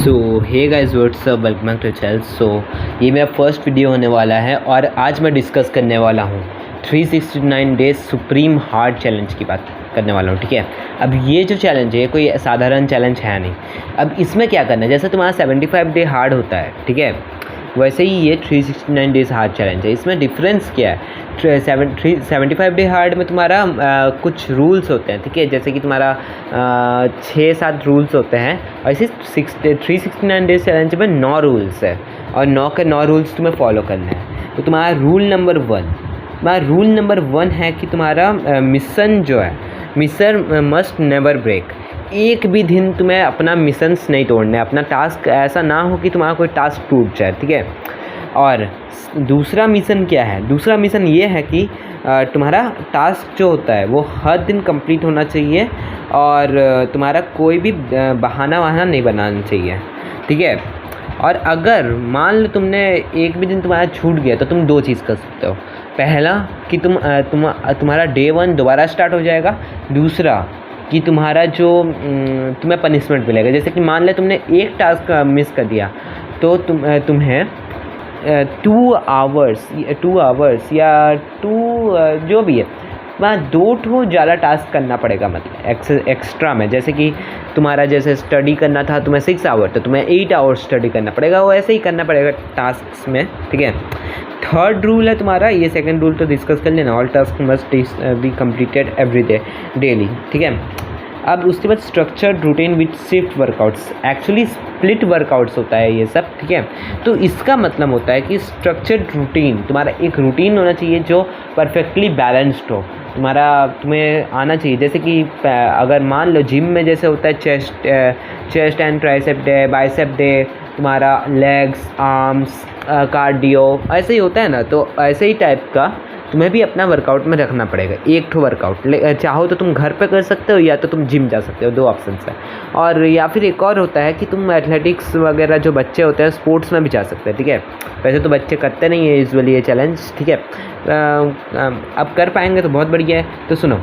So hey guys what's up, welcome to channel. So ये मेरा first video होने वाला है और आज मैं डिस्कस करने वाला हूँ 369 डेज सुप्रीम हार्ड चैलेंज की बात करने वाला हूँ। ठीक है, अब ये जो चैलेंज है कोई साधारण चैलेंज है नहीं। अब इसमें क्या करना है, जैसे तुम्हारा 75 डे हार्ड होता है, ठीक है, वैसे ही ये 369 डेज हार्ड चैलेंज है। इसमें डिफरेंस क्या है, 75 डे हार्ड में तुम्हारा कुछ रूल्स होते हैं, ठीक है, जैसे कि तुम्हारा 6-7 रूल्स होते हैं, और इसी 369 डेज चैलेंज में 9 रूल्स है और 9 के 9 रूल्स तुम्हें फॉलो करना है। तो तुम्हारा रूल नंबर 1 है कि तुम्हारा मिशन जो है, मिशन मस्ट नेवर ब्रेक। एक भी दिन तुम्हें अपना मिशंस नहीं तोड़ना है, अपना टास्क ऐसा ना हो कि तुम्हारा कोई टास्क टूट जाए, ठीक है। और दूसरा मिशन क्या है, दूसरा मिशन ये है कि तुम्हारा टास्क जो होता है वो हर दिन कंप्लीट होना चाहिए और तुम्हारा कोई भी बहाना नहीं बनाना चाहिए, ठीक है। और अगर मान लो तुमने एक भी दिन तुम्हारा छूट गया तो तुम 2 चीज़ कर सकते हो। पहला कि तुम्हारा डे 1 दोबारा स्टार्ट हो जाएगा। दूसरा कि तुम्हारा जो तुम्हें पनिशमेंट मिलेगा, जैसे कि मान ले तुमने एक टास्क मिस कर दिया तो तुम्हें 2 आवर्स या 2 जो भी है वहाँ 2 ज़्यादा टास्क करना पड़ेगा, मतलब एक्स्ट्रा में। जैसे कि तुम्हारा जैसे स्टडी करना था तुम्हें 6 आवर, तो तुम्हें 8 आवर्स स्टडी करना पड़ेगा, वो ऐसे ही करना पड़ेगा टास्क में, ठीक है। थर्ड रूल है तुम्हारा, ये सेकंड रूल तो डिस्कस कर लेना, all task must be completed every day daily, ठीक है। अब उसके बाद structured routine with shift workouts, actually split workouts होता है ये सब, ठीक है। तो इसका मतलब होता है कि स्ट्रक्चर्ड रूटीन, तुम्हारा एक रूटीन होना चाहिए जो परफेक्टली बैलेंस्ड हो, तुम्हें आना चाहिए। जैसे कि अगर मान लो जिम में जैसे होता है chest and tricep day, bicep day, तुम्हारा लेग्स, आर्म्स, कार्डियो, ऐसे ही होता है ना, तो ऐसे ही टाइप का तुम्हें भी अपना वर्कआउट में रखना पड़ेगा। एक वर्कआउट चाहो तो तुम घर पे कर सकते हो या तो तुम जिम जा सकते हो, 2 ऑप्शन है। और या फिर एक और होता है कि तुम एथलेटिक्स वगैरह जो बच्चे होते हैं स्पोर्ट्स में भी जा सकते हैं, ठीक है। वैसे तो बच्चे करते नहीं है यूजुअली ये चैलेंज, ठीक है। अब कर पाएंगे तो बहुत बढ़िया है। तो सुनो,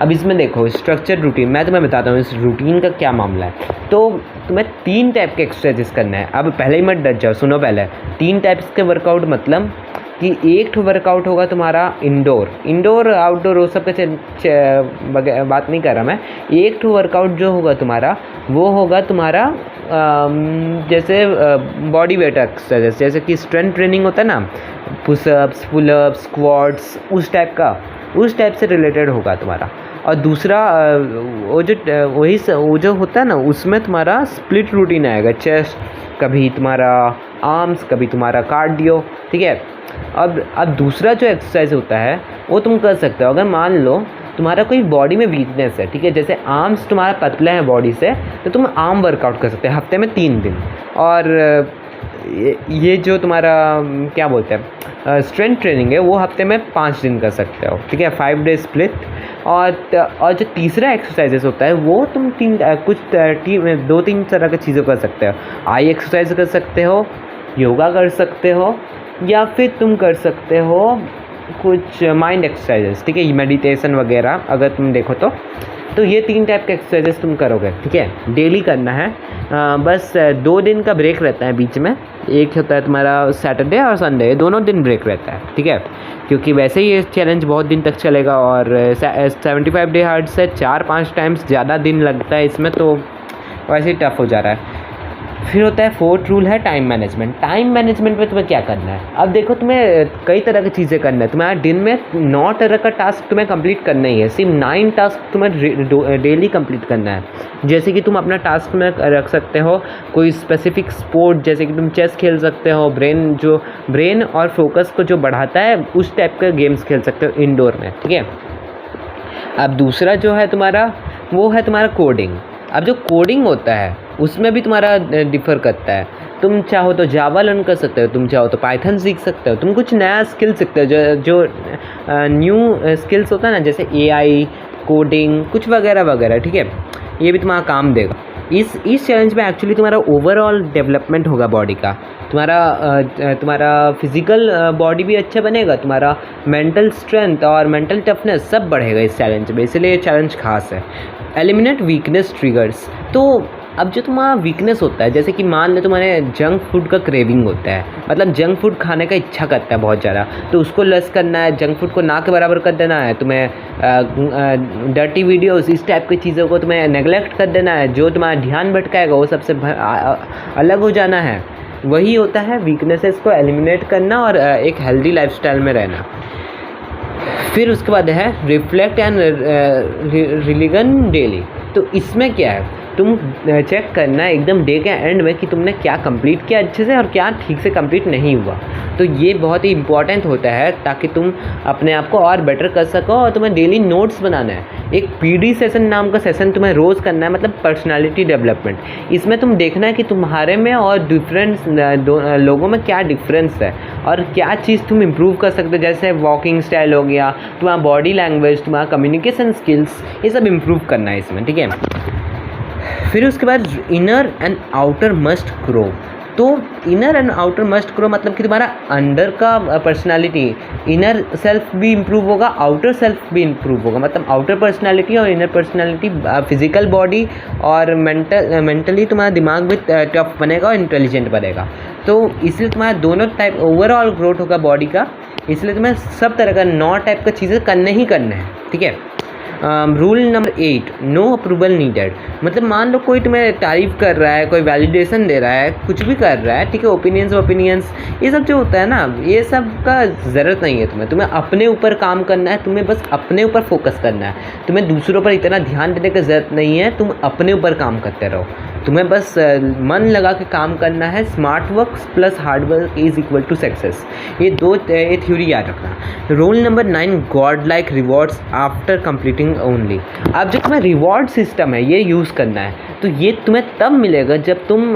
अब इसमें देखो स्ट्रक्चर्ड रूटीन, मैं तुम्हें बताता हूँ इस रूटीन का क्या मामला है। तो तुम्हें 3 टाइप के एक्सरसाइजेस करना है। अब पहले ही मत डर जाओ, सुनो पहले 3 टाइप्स के वर्कआउट, मतलब कि एक वर्कआउट होगा तुम्हारा इंडोर आउटडोर वो सब का बात नहीं कर रहा मैं। एक वर्कआउट जो होगा तुम्हारा वो होगा तुम्हारा जैसे बॉडी वेट एक्सरसाइज, जैसे कि स्ट्रेंथ ट्रेनिंग होता है ना, पुशअप्स, पुलअप्स, स्क्वाट्स, उस टाइप से रिलेटेड होगा तुम्हारा। और दूसरा वो जो होता है ना, उसमें तुम्हारा स्प्लिट रूटीन आएगा, चेस्ट कभी तुम्हारा आर्म्स, कभी तुम्हारा कार्डियो, ठीक है। अब दूसरा जो एक्सरसाइज होता है वो तुम कर सकते हो। अगर मान लो तुम्हारा कोई बॉडी में वीकनेस है, ठीक है, जैसे आर्म्स तुम्हारा पतला है बॉडी से, तो तुम आर्म वर्कआउट कर सकते हो हफ्ते में 3 दिन। और ये जो तुम्हारा क्या बोलते हैं स्ट्रेंथ ट्रेनिंग है वो हफ्ते में 5 दिन कर सकते हो, ठीक है, 5 डे स्प्लिट। और जो तीसरा एक्सरसाइजेस होता है वो तुम 2-3 तरह की चीज़ें कर सकते हो। आई एक्सरसाइज कर सकते हो, योगा कर सकते हो, या फिर तुम कर सकते हो कुछ माइंड एक्सरसाइजेस, ठीक है, मेडिटेशन वगैरह। अगर तुम देखो तो ये 3 टाइप के एक्सरसाइजेस तुम करोगे, ठीक है, डेली करना है। बस 2 दिन का ब्रेक रहता है बीच में, एक होता है तुम्हारा सैटरडे और संडे, दोनों दिन ब्रेक रहता है, ठीक है, क्योंकि वैसे ही ये चैलेंज बहुत दिन तक चलेगा और 75 डे हार्ड से 4-5 टाइम्स ज़्यादा दिन लगता है इसमें, तो वैसे ही टफ हो जा रहा है। फिर होता है 4th रूल है टाइम मैनेजमेंट। टाइम मैनेजमेंट में तुम्हें क्या करना है, अब देखो तुम्हें कई तरह की चीज़ें करना है। तुम्हारा दिन में 9 तरह का टास्क तुम्हें कंप्लीट करना ही है, सिर्फ 9 टास्क तुम्हें डेली कंप्लीट करना है। जैसे कि तुम अपना टास्क में रख सकते हो कोई स्पेसिफिक स्पोर्ट, जैसे कि तुम चेस खेल सकते हो, ब्रेन और फोकस को जो बढ़ाता है उस टाइप के गेम्स खेल सकते हो इंडोर में, ठीक है। अब दूसरा जो है तुम्हारा वो है तुम्हारा कोडिंग। अब जो कोडिंग होता है उसमें भी तुम्हारा डिफ़र करता है। तुम चाहो तो जावा लर्न कर सकते हो, तुम चाहो तो पाइथन सीख सकते हो, तुम कुछ नया स्किल सीखते हो, जो न्यू स्किल्स होता है ना, जैसे AI, कोडिंग, कुछ वगैरह वगैरह, ठीक है, ये भी तुम्हारा काम देगा। इस चैलेंज में एक्चुअली तुम्हारा ओवरऑल डेवलपमेंट होगा बॉडी का, तुम्हारा फिजिकल बॉडी भी अच्छा बनेगा, तुम्हारा मेंटल स्ट्रेंथ और मेंटल टफनेस सब बढ़ेगा इस चैलेंज में, इसलिए ये चैलेंज खास है। एलिमिनेट वीकनेस ट्रिगर्स, तो अब जो तुम्हारा वीकनेस होता है, जैसे कि मान लो तुम्हारे जंक फूड का क्रेविंग होता है, मतलब जंक फूड खाने का इच्छा करता है बहुत ज़्यादा, तो उसको लेस करना है, जंक फूड को ना के बराबर कर देना है तुम्हें। डर्टी वीडियोस, इस टाइप की चीज़ों को तुम्हें नेगलेक्ट कर देना है, जो तुम्हारा ध्यान भटकाएगा वो सबसे अलग हो जाना है। वही होता है वीकनेसेस को एलिमिनेट करना और एक हेल्दी लाइफस्टाइल में रहना। फिर उसके बाद है रिफ्लेक्ट एंड रिलीगन डेली। तो इसमें क्या है, तुम चेक करना है एकदम डे के एंड में कि तुमने क्या कंप्लीट किया अच्छे से और क्या ठीक से कंप्लीट नहीं हुआ। तो ये बहुत ही इंपॉर्टेंट होता है ताकि तुम अपने आप को और बेटर कर सको। और तुम्हें डेली नोट्स बनाना है। एक PD सेशन नाम का सेशन तुम्हें रोज़ करना है, मतलब पर्सनालिटी डेवलपमेंट। इसमें तुम देखना है कि तुम्हारे में और डिफरेंस लोगों में क्या डिफरेंस है और क्या चीज़ तुम इम्प्रूव कर सकते हो। जैसे वॉकिंग स्टाइल हो गया, तुम्हारा बॉडी लैंग्वेज, तुम्हारा कम्युनिकेशन स्किल्स, ये सब इम्प्रूव करना है इसमें, ठीक है। फिर उसके बाद inner and outer must grow. तो inner and outer must grow मतलब कि तुम्हारा अंदर का पर्सनालिटी, इनर सेल्फ भी इम्प्रूव होगा, आउटर सेल्फ भी इम्प्रूव होगा। मतलब आउटर पर्सनालिटी और इनर पर्सनालिटी, फिजिकल बॉडी और मेंटली तुम्हारा दिमाग भी टफ बनेगा और इंटेलिजेंट बनेगा। तो इसलिए तुम्हारा दोनों टाइप ओवरऑल ग्रोथ होगा बॉडी का। इसलिए तुम्हें सब तरह का 9 टाइप का चीज़ें करने ही करने हैं, ठीक है। Rule number 8, no approval needed. मतलब मान लो कोई तुम्हें तारीफ़ कर रहा है, कोई वैलिडेशन दे रहा है, कुछ भी कर रहा है, ठीक है, ओपिनियंस ये सब जो होता है ना, ये सब का ज़रूरत नहीं है तुम्हें अपने ऊपर काम करना है। तुम्हें बस अपने ऊपर फोकस करना है। तुम्हें दूसरों पर इतना ध्यान देने की ज़रूरत नहीं है। तुम अपने ऊपर काम करते रहो। तुम्हें बस मन लगा के काम करना है। Smart work plus hard work is equal to success. ये थ्योरी याद रखना। Rule number 9, God like rewards after completing only. अब जो तुम्हें रिवॉर्ड सिस्टम है ये यूज़ करना है। तो ये तुम्हें तब मिलेगा जब तुम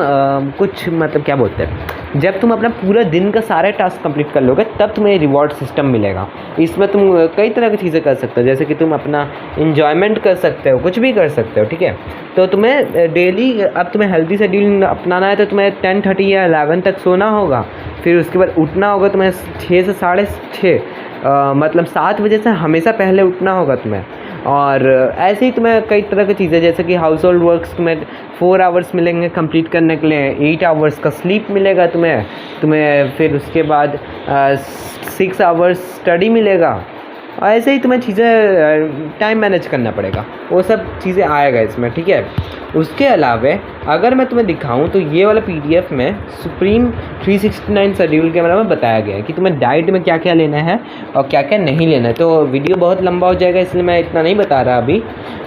कुछ मतलब क्या बोलते हैं, जब तुम अपना पूरा दिन का सारे टास्क कंप्लीट कर लोगे तब तुम्हें रिवॉर्ड सिस्टम मिलेगा। इसमें तुम कई तरह की चीज़ें कर सकते हो, जैसे कि तुम अपना इन्जॉयमेंट कर सकते हो, कुछ भी कर सकते हो, ठीक है। तो तुम्हें डेली, अब तुम्हें हेल्दी शेड्यूल अपनाना है तो तुम्हें 10:30 या 11 तक सोना होगा। फिर उसके बाद उठना होगा तुम्हें 6 से 6:30, मतलब 7 बजे से हमेशा पहले उठना होगा तुम्हें। और ऐसे ही तुम्हें कई तरह की चीज़ें, जैसे कि हाउस होल्ड वर्क्स तुम्हें 4 आवर्स मिलेंगे कंप्लीट करने के लिए, 8 आवर्स का स्लीप मिलेगा तुम्हें फिर उसके बाद 6 आवर्स स्टडी मिलेगा। और ऐसे ही तुम्हें चीज़ें टाइम मैनेज करना पड़ेगा, वो सब चीज़ें आएगा इसमें, ठीक है। उसके अलावा अगर मैं तुम्हें दिखाऊं तो ये वाला PDF में सुप्रीम 369 शेड्यूल के बारे में बताया गया है कि तुम्हें डाइट में क्या क्या लेना है और क्या क्या नहीं लेना है। तो वीडियो बहुत लंबा हो जाएगा इसलिए मैं इतना नहीं बता रहा अभी,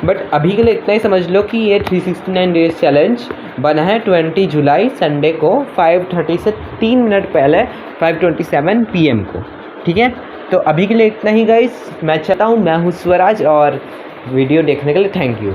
बट अभी के लिए इतना ही समझ लो कि ये 369 डेज चैलेंज बना है 20 जुलाई संडे को 5:30 से 3 मिनट पहले 5:27 PM को, ठीक है। तो अभी के लिए इतना ही गाइस। मैं चाहता हूँ, मैं हूँ स्वराज, और वीडियो देखने के लिए थैंक यू।